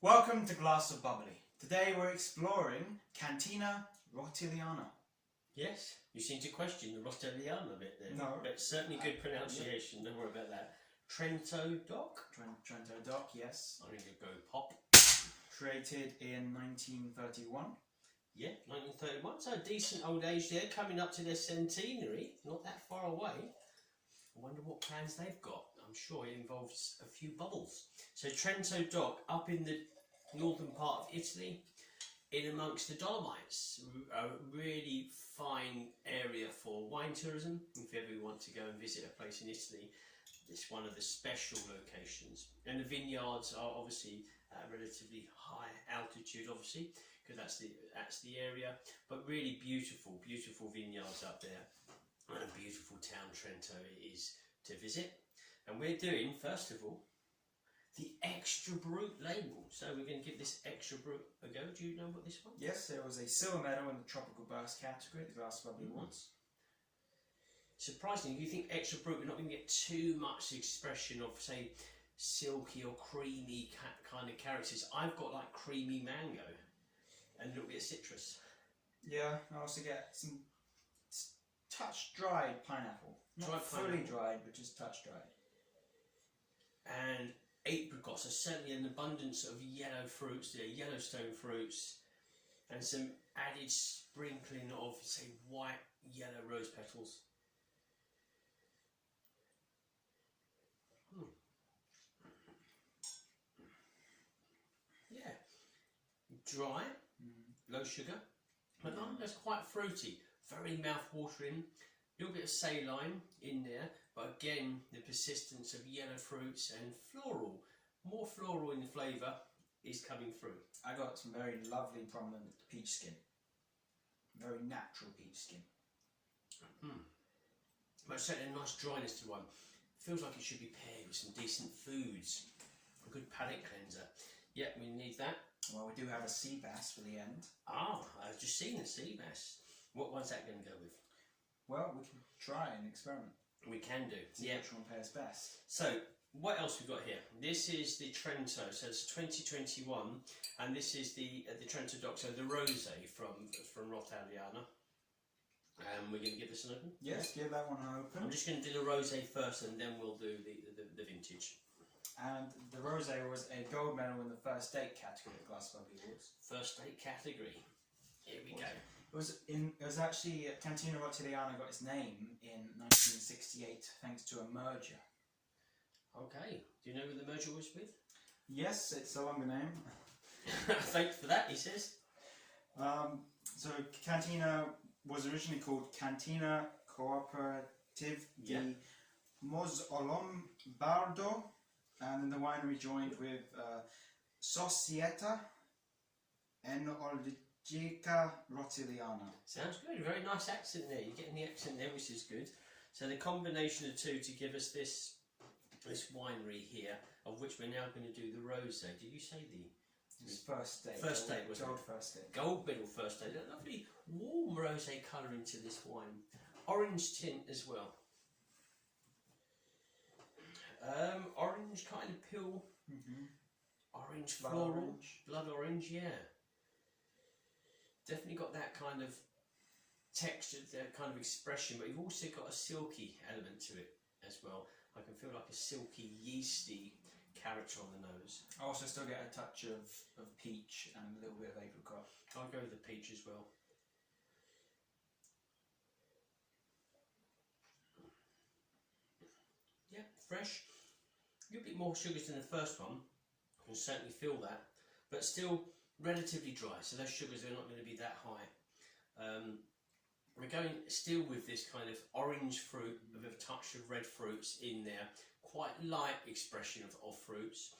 Welcome to Glass of Bubbly. Today we're exploring Cantina Rotaliana. Yes, you seem to question the Rotaliana a bit there. No. But certainly good pronunciation, don't worry about that. Trento Dock? Trento Dock, yes. I'm going to go pop. Created in 1931. Yeah, 1931, so a decent old age there, coming up to their centenary, not that far away. I wonder what plans they've got. I'm sure it involves a few bubbles. So Trento Dock, up in the northern part of Italy, in amongst the Dolomites, a really fine area for wine tourism. If ever you want to go and visit a place in Italy, it's one of the special locations. And the vineyards are obviously at a relatively high altitude, obviously, because that's the area. But really beautiful vineyards up there, and a beautiful town Trento it is to visit. And we're doing, first of all, the Extra Brut label. So we're going to give this Extra Brut a go. Do you know what this one? Yes, there was a silver medal in the Tropical Burst category at the Glass of Bubbly Awards. Surprisingly, you think Extra Brut, we're not going to get too much expression of, say, silky or creamy kind of characters. I've got like creamy mango and a little bit of citrus. Yeah, I also get some touch dried pineapple. Not fully dried, but just touch dried. And apricots, so certainly an abundance of yellow fruits there, Yellowstone fruits, and some added sprinkling of, say, white, yellow rose petals. Yeah, dry, low sugar, but nonetheless quite fruity, very mouth-watering. A little bit of saline in there, but again the persistence of yellow fruits and floral, more floral in the flavour is coming through. I got some very lovely prominent peach skin, very natural peach skin. But certainly a nice dryness to one. Feels like it should be paired with some decent foods, a good palate cleanser. Yeah, we need that. Well, we do have a sea bass for the end. Ah, I've just seen the sea bass. What one's that going to go with? Well, we can try and experiment. We can do. See which one pairs best. So, what else we've got here? This is the Trento, so it's 2021, and this is the Trento Dock, so the Rosé from Rotaliana. We're going to give this an open? Yes, give that one an open. I'm just going to do the Rosé first, and then we'll do the vintage. And the Rosé was a gold medal in the first date category at Glass of Bubbly Awards. First date category. Here we go. It was actually Cantina Rotaliana got its name in 1968 thanks to a merger. Okay. Do you know who the merger was with? Yes, it's a longer name. Thanks for that, he says. So Cantina was originally called Cantina Cooperative di Mozolombardo, and then the winery joined with Società Enologica Rotaliana. Sounds good. Very nice accent there. You're getting the accent there, which is good. So the combination of the two to give us this winery here, of which we're now going to do the rosé. Did you say the first date? First date was gold first date. Gold medal first date. A lovely warm rosé colour into this wine. Orange tint as well. Orange kind of peel. Orange floral. Blood orange, yeah. Definitely got that kind of texture, that kind of expression, but you've also got a silky element to it as well. I can feel like a silky, yeasty character on the nose. I also still get a touch of peach and a little bit of apricot. I'll go with the peach as well. Yeah, fresh. A little bit more sugars than the first one. I can certainly feel that, but still relatively dry, so those sugars are not going to be that high. We're going still with this kind of orange fruit with a touch of red fruits in there, quite light expression of fruits.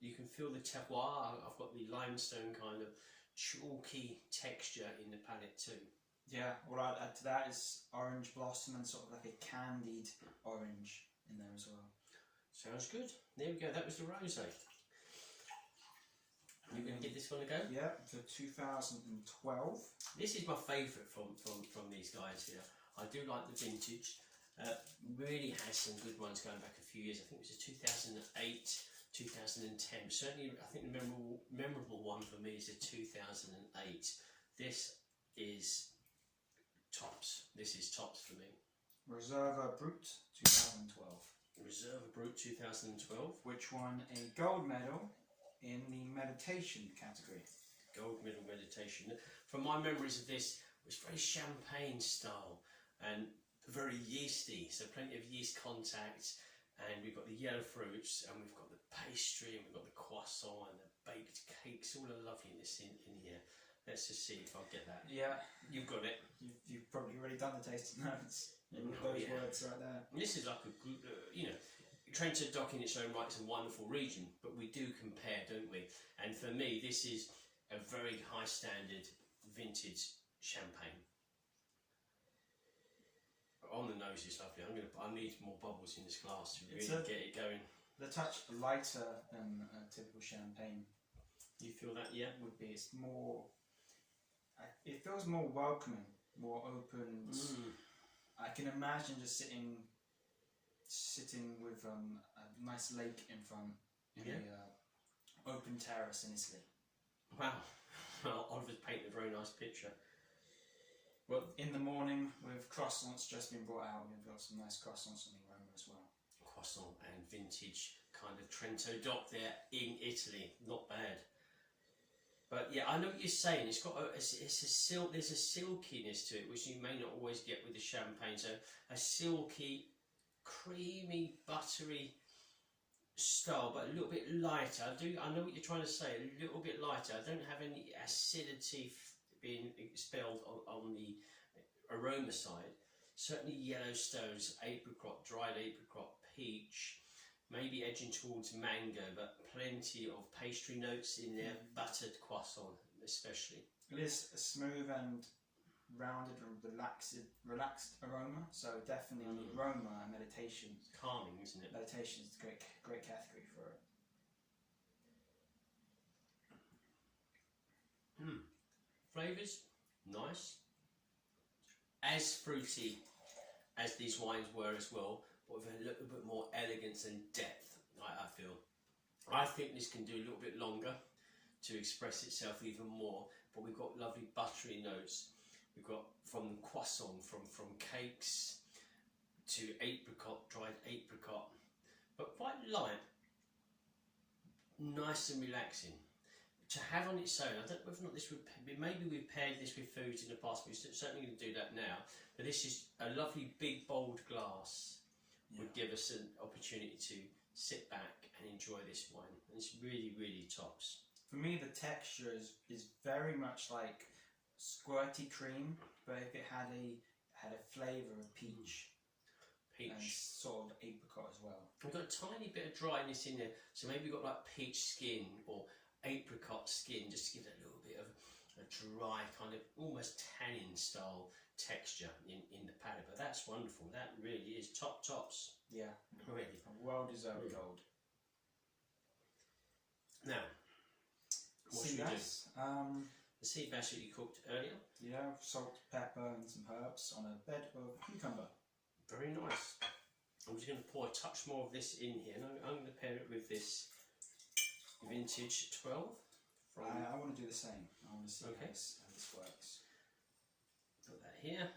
You can feel the terroir. I've got the limestone kind of chalky texture in the palate too. Yeah, what I'd add to that is orange blossom and sort of like a candied orange in there as well. Sounds good. There we go, that was the rosé. You're going to give this one a go? Yeah, for 2012. This is my favourite from these guys here. I do like the vintage. Really has some good ones going back a few years. I think it was a 2008 2010. Certainly, I think the memorable one for me is the 2008. This is tops. This is tops for me. Reserva Brut 2012. Reserva Brut 2012. Which won a gold medal in the meditation category. Gold medal meditation. From my memories of this, it was very champagne style and very yeasty, so plenty of yeast contact, and we've got the yellow fruits, and we've got the pastry, and we've got the croissant and the baked cakes, all the loveliness in here. Let's just see if I get that. Yeah. You've got it. You've probably already done the tasting notes. Those words right there. And this is like a, Trento Dock in its own right is a wonderful region, but we do compare, don't we? And for me, this is a very high standard vintage champagne. On the nose is lovely. I need more bubbles in this glass to really get it going. The touch lighter than a typical champagne. You feel that? Yeah. Would be. It's more. It feels more welcoming, more open. I can imagine just sitting with a nice lake in front, in a open terrace in Italy. Wow. Well, Oliver's painted a very nice picture. Well, in the morning with croissants just been brought out, we've got some nice croissants on the aroma as well. Croissant and vintage kind of Trento Dock there in Italy, not bad. But yeah, I know what you're saying. It's got there's a silkiness to it, which you may not always get with the champagne. So a silky, creamy, buttery style, but a little bit lighter. I know what you're trying to say. A little bit lighter. I don't have any acidity being expelled on the aroma side. Certainly yellow stones, apricot, dried apricot, peach, maybe edging towards mango, but plenty of pastry notes in there, buttered croissant especially. It is a smooth and rounded and relaxed aroma, so definitely on the aroma and meditation. Calming, isn't it? Meditation is a great category for it. Flavours, nice. As fruity as these wines were as well, but with a little bit more elegance and depth, I feel. I think this can do a little bit longer to express itself even more, but we've got lovely buttery notes. We've got from croissant, from cakes to apricot, dried apricot, but quite light, nice and relaxing. To have on its own, I don't know whether or not this would, maybe we've paired this with foods in the past, but we're certainly going to do that now. But this is a lovely big bold glass, would give us an opportunity to sit back and enjoy this wine. And it's really, really tops. For me, the texture is very much like squirty cream, but if it had a flavour of peach. And sort of apricot as well. We've got a tiny bit of dryness in there, so maybe we've got like peach skin or apricot skin, just to give it a little bit of a dry kind of almost tannin style texture in the palate. But that's wonderful. That really is tops. Yeah, really. A well-deserved gold. Now, what should we do? The sea bass that you cooked earlier. Yeah, salt, pepper and some herbs on a bed of cucumber. Very nice. I'm just going to pour a touch more of this in here, and I'm going to pair it with this vintage 12. I want to do the same. I want to see how this works. Put that here.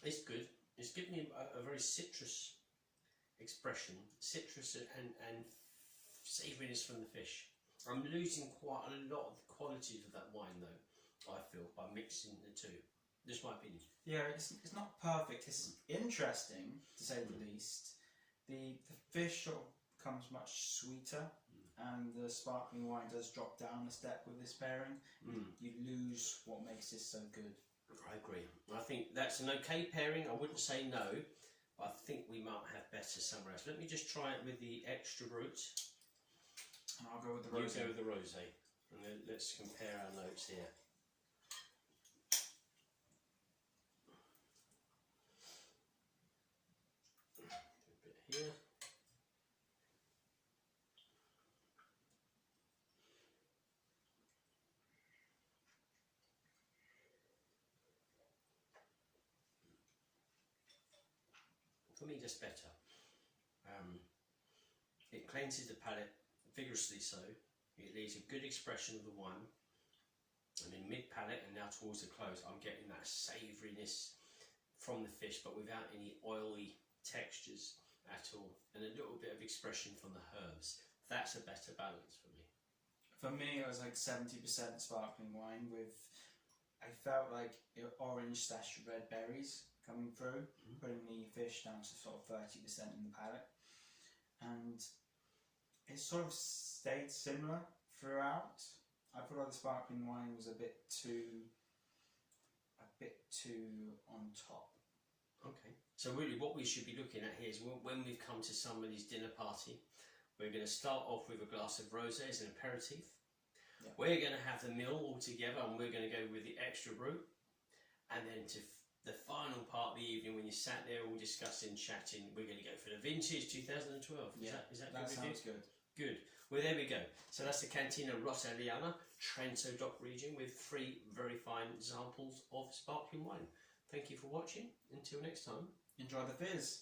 It's good. It's giving me a very citrus expression, citrus and savouriness from the fish. I'm losing quite a lot of the qualities of that wine though, I feel, by mixing the two. Just my opinion. Yeah, it's not perfect. It's interesting, to say the least. The fish sort of becomes much sweeter, and the sparkling wine does drop down a step with this pairing. You lose what makes this so good. I agree. I think that's an okay pairing. I wouldn't say no, but I think we might have better somewhere else. Let me just try it with the extra brut. And I'll go with the rosé. You go with the rosé. And then let's compare our notes here. For me, just better. It cleanses the palate vigorously so. It leaves a good expression of the wine. And in mid-palate and now towards the close, I'm getting that savouriness from the fish, but without any oily textures at all. And a little bit of expression from the herbs. That's a better balance for me. For me, it was like 70% sparkling wine with, I felt like orange / red berries coming through, putting the fish down to sort of 30% in the palate. And it sort of stayed similar throughout. I feel like the sparkling wine was a bit too on top. Okay. So really what we should be looking at here is when we've come to somebody's dinner party, we're going to start off with a glass of rosé as an aperitif. Yeah. We're going to have the meal all together and we're going to go with the extra brut. And then to the final part of the evening when you sat there all discussing, chatting, we're going to go for the vintage 2012. Is that good? That sounds good. Good. Well, there we go. So that's the Cantina Rotaliana, Trento DOC region with 3 very fine examples of sparkling wine. Thank you for watching. Until next time. Enjoy the fizz.